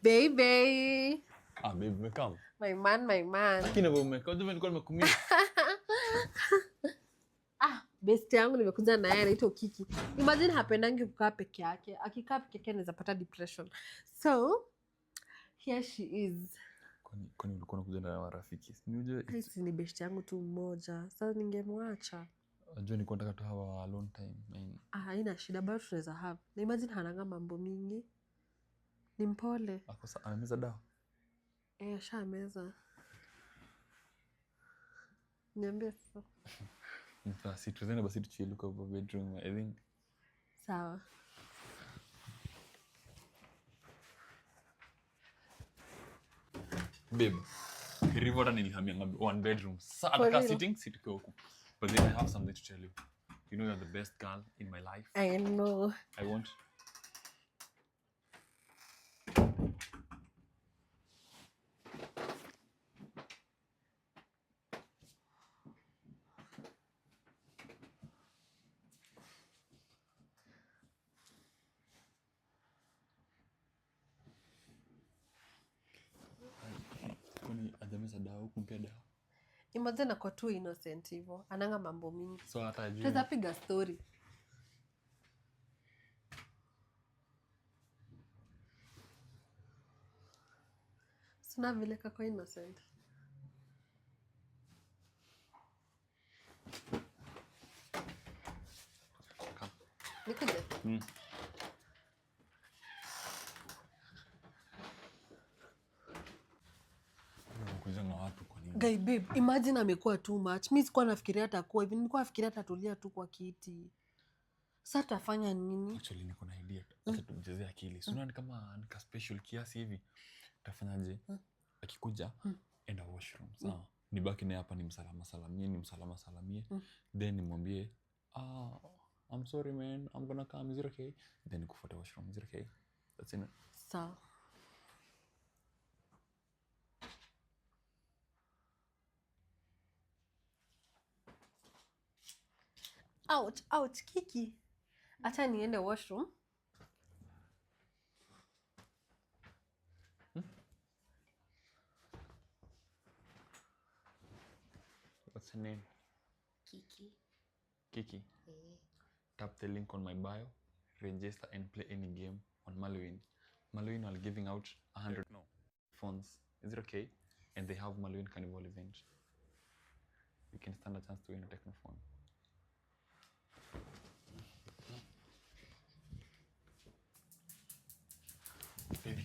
Baby. Babe, umekam. My man. Lakini wewe umekaa, nilikuwa nimekumia. Best yangu nimekuja na yeye anaitwa Kiki. Imagine hapendangi kukaa peke yake. Akikaa peke yake anaweza pata depression. So, here she is. Kwani ulikuwa unakuja na marafiki? Unajua Hizi ni best yangu tu mmoja. Sasa ningemwacha. Unajua nilikuwa nataka tu have a long time. Haina shida bado tunaweza have. Na imagine hananga mambo mingi. Ni mpole. Sasa amemeza dawa? Ashameza. Niambie sasa. Basi tuzende basi tuchill kwa bedroom, I think. Sawa. Babe, Rivota nilihamia one bedroom. Sasa sitting kwa huko. But then I have something to tell you. You know you're the best girl in my life. I know. I want. Ajameza dawa, kumpea dawa. Imagine ako too innocent hivyo. Ananga mambo mingi. So hata ajui. Tuweza piga story. Sina vile kako innocent. Nikuje? Guy babe, imagine amekuwa too much. Mimi sikuwa nafikiria atakuwa hivi. Nilikuwa nafikiria atatulia tu kwa kiti. Sasa tutafanya nini? Actually niko na idea. Acha tumchezee akili. Unaona kama nika special kiasi hivi. Utafanyaje? Akikuja enda washroom. Sawa. Nibaki naye hapa nimsalama salamie. Then nimwambie, I'm sorry man, I'm gonna come. Is it okay? Then nikufuate washroom. Is it okay? That's it. Sawa. Ouch, Kiki. Acha niende washroom. What's her name? Kiki. Tap the link on my bio, register and play any game on Maluin. Maluin are giving out 100 phones. Is it okay? And they have Maluin Carnival event. You can stand a chance to win a Techno phone. Baby.